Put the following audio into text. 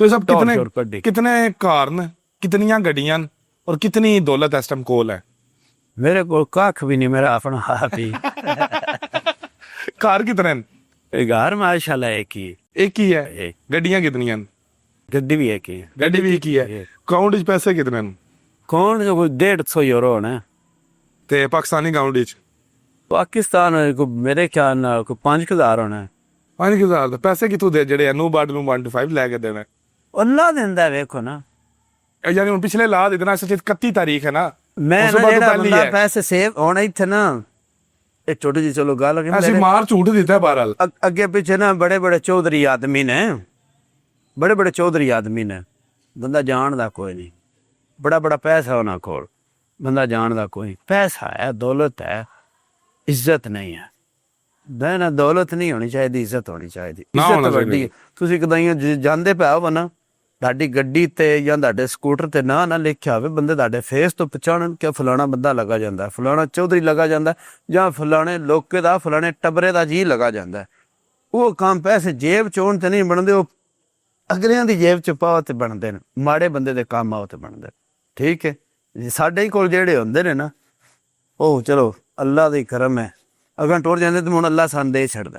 तो ये सब टॉप कितने शॉट कड्डी। कितने कार न, कितनियां गड्डियां न, और कितनी दौलत इस टाइम कोल है? मेरे को कख भी नहीं, मेरा अपना आप ही। कार कितने न? घर माशाल्लाह एक ही। एक ही है। एक गड्डियां कितनियां न? गड्डी भी एक ही है। गड्डी भी एक ही है। अकाउंट च पैसे कितने न? कौन कोई 150 यूरो होना। ते पाकिस्तानी अकाउंट च पाकिस्तान को मेरे ख्याल नाल को 5000 होना। 5000 पैसे कितों दे जेड़े नू बाड नू 125 लैके देना? अल्लाह देंदा है, वेखो ना। यानी हुन पिछले ला देना, सच 31 तारीख है ना, मैं उस ना बाद तो जेड़ा पहले बंदा है। पैसे सेव होना इत्थे ना, एक छोटी जी चलो गल कि ऐसी मार झूठ देता है बहरहाल। अगे पीछे ना बड़े बड़े चौधरी आदमी ने, बड़े बड़े चौधरी आदमी ने, बंदा जानदा कोई नहीं। बड़ा बड़ा पैसा होना कोल, बंदा जानदा कोई। पैसा है, दौलत है, इज्जत नहीं है। ना दौलत नहीं होनी चाहिए, इज्जत होनी चाहिए। ना इज्जत होना वड्डी चाहिए। तुसी कदाईं ਜਾਂਦੇ ਪਏ ਹੋ ਨਾ, ਤੁਹਾਡੀ ਗੱਡੀ ਤੇ ਜਾਂ ਤੁਹਾਡੇ ਸਕੂਟਰ ਤੇ ਨਾ ਲਿਖਿਆ ਹੋਵੇ, ਬੰਦੇ ਤੁਹਾਡੇ ਫੇਸ ਤੋਂ ਪਛਾਣਨ ਕਿ ਫਲਾਣਾ ਬੰਦਾ ਲਗਾ ਜਾਂਦਾ, ਫਲਾਣਾ ਚੌਧਰੀ ਲਗਾ ਜਾਂਦਾ, ਜਾਂ ਫਲਾਣੇ ਲੋਕੇ ਦਾ, ਫਲਾਣੇ ਟੱਬਰੇ ਦਾ ਜੀ ਲਗਾ ਜਾਂਦਾ। ਉਹ ਕੰਮ ਪੈਸੇ ਜੇਬ ਚੋਂ ਤੇ ਨਹੀਂ ਬਣਦੇ, ਉਹ ਅਗਲਿਆਂ ਦੀ ਜੇਬ ਚ ਪਾਓ ਤੇ ਬਣਦੇ ਨੇ। ਮਾੜੇ ਬੰਦੇ ਦੇ ਕੰਮ ਆਓ ਤੇ ਬਣਦੇ। ਠੀਕ ਹੈ, ਸਾਡੇ ਕੋਲ ਜਿਹੜੇ ਹੁੰਦੇ ਨੇ ਨਾ, ਉਹ ਚਲੋ ਅੱਲਾ ਦਾ ਹੀ ਕਰਮ ਹੈ, ਅਗਾਂ ਟੁਰ ਜਾਂਦੇ ਤੇ ਹੁਣ ਅੱਲਾ ਸਾਨੂੰ ਦੇ ਛੱਡਦਾ।